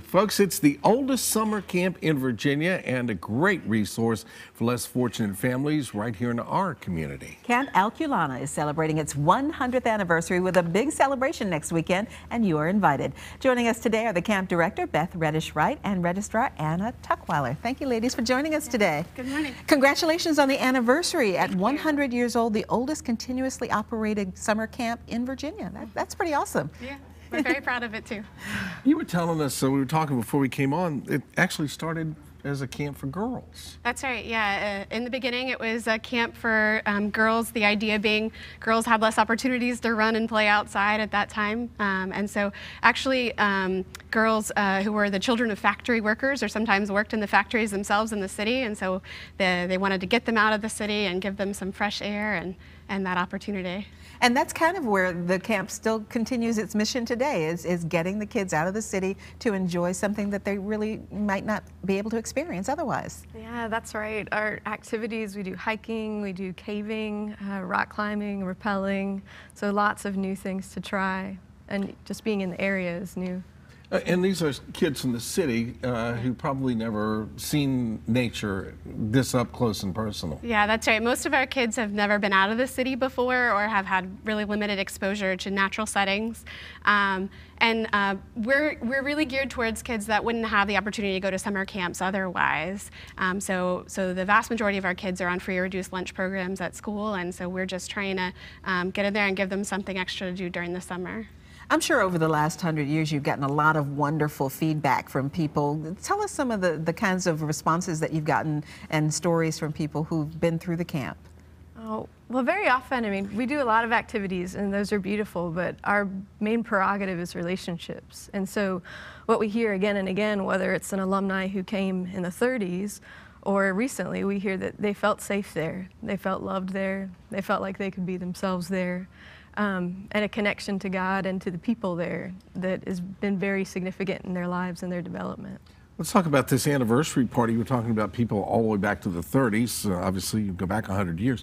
Folks, it's the oldest summer camp in Virginia and a great resource for less fortunate families right here in our community. Camp Alkulana is celebrating its 100th anniversary with a big celebration next weekend, and you are invited. Joining us today are the camp director, Beth Reddish-Wright, and registrar, Anna Tuckweiler. Thank you, ladies, for joining us today. Good morning. Congratulations on the anniversary. At 100 years old, the oldest continuously operated summer camp in Virginia. That's pretty awesome. Yeah. We're very proud of it, too. You were telling us, so we were talking before we came on, it actually started as a camp for girls. That's right, yeah. In the beginning, it was a camp for girls, the idea being girls had less opportunities to run and play outside at that time. And so actually, girls who were the children of factory workers or sometimes worked in the factories themselves in the city, and so they wanted to get them out of the city and give them some fresh air and that opportunity. And that's kind of where the camp still continues its mission today, is getting the kids out of the city to enjoy something that they really might not be able to experience otherwise. Yeah, that's right. Our activities, we do hiking, we do caving, rock climbing, rappelling, so lots of new things to try, and just being in the area is new. And these are kids from the city who probably never seen nature this up close and personal. Yeah, that's right. Most of our kids have never been out of the city before or have had really limited exposure to natural settings. We're really geared towards kids that wouldn't have the opportunity to go to summer camps otherwise. So the vast majority of our kids are on free or reduced lunch programs at school, and so we're just trying to get in there and give them something extra to do during the summer. I'm sure over the last 100 years you've gotten a lot of wonderful feedback from people. Tell us some of the kinds of responses that you've gotten and stories from people who've been through the camp. Oh, well, very often, I mean, we do a lot of activities and those are beautiful, but our main prerogative is relationships. And so what we hear again and again, whether it's an alumni who came in the 30s or recently, we hear that they felt safe there, they felt loved there, they felt like they could be themselves there. And a connection to God and to the people there that has been very significant in their lives and their development. Let's talk about this anniversary party. You were talking about people all the way back to the 30s. Obviously, you go back 100 years.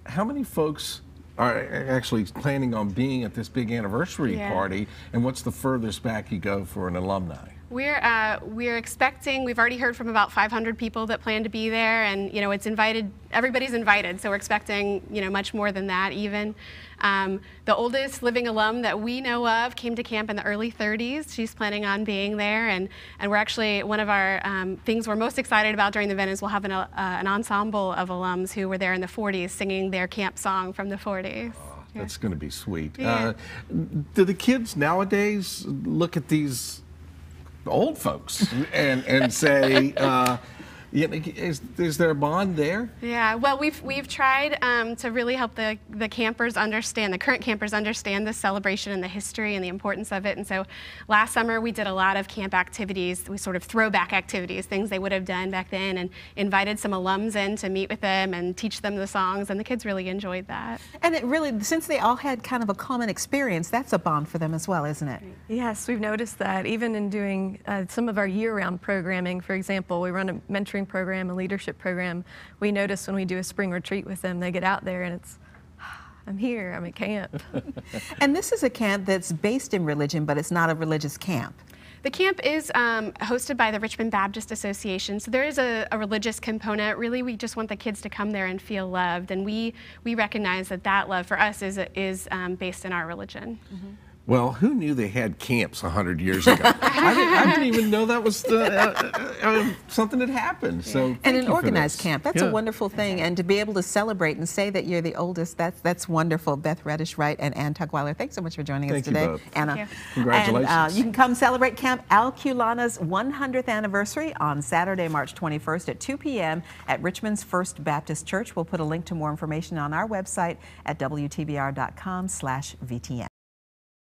How many folks are actually planning on being at this big anniversary party, and what's the furthest back you go for an alumni? We're expecting, we've already heard from about 500 people that plan to be there, and it's invited, everybody's invited, so we're expecting much more than that even. The oldest living alum that we know of came to camp in the early 30s. She's planning on being there, and we're actually, one of our things we're most excited about during the event is we'll have an ensemble of alums who were there in the 40s singing their camp song from the 40s. Oh, that's going to be sweet. Yeah. Do the kids nowadays look at these old folks and say, is there a bond there? Yeah, well, we've tried to really help the campers understand, the current campers understand the celebration and the history and the importance of it. And so last summer we did a lot of camp activities, we sort of throwback activities, things they would have done back then, and invited some alums in to meet with them and teach them the songs, and the kids really enjoyed that. And it really, since they all had kind of a common experience, that's a bond for them as well, isn't it? Yes, we've noticed that. Even in doing some of our year-round programming, for example, we run a mentoring program, a leadership program. We notice when we do a spring retreat with them, they get out there and it's, I'm here, I'm at camp. And this is a camp that's based in religion, but it's not a religious camp. The camp is hosted by the Richmond Baptist Association, so there is a religious component. Really, we just want the kids to come there and feel loved, and we recognize that love for us is based in our religion. Mm-hmm. Well, who knew they had camps 100 years ago? I didn't even know that was something that happened. So and an organized camp, that's a wonderful thing. And to be able to celebrate and say that you're the oldest, that's wonderful. Beth Reddish-Wright and Anna Tuckweiler, thanks so much for joining us today. Both. Anna. Congratulations. And, you can come celebrate Camp Alkulana's 100th anniversary on Saturday, March 21st at 2 p.m. at Richmond's First Baptist Church. We'll put a link to more information on our website at WTBR.com/VTN.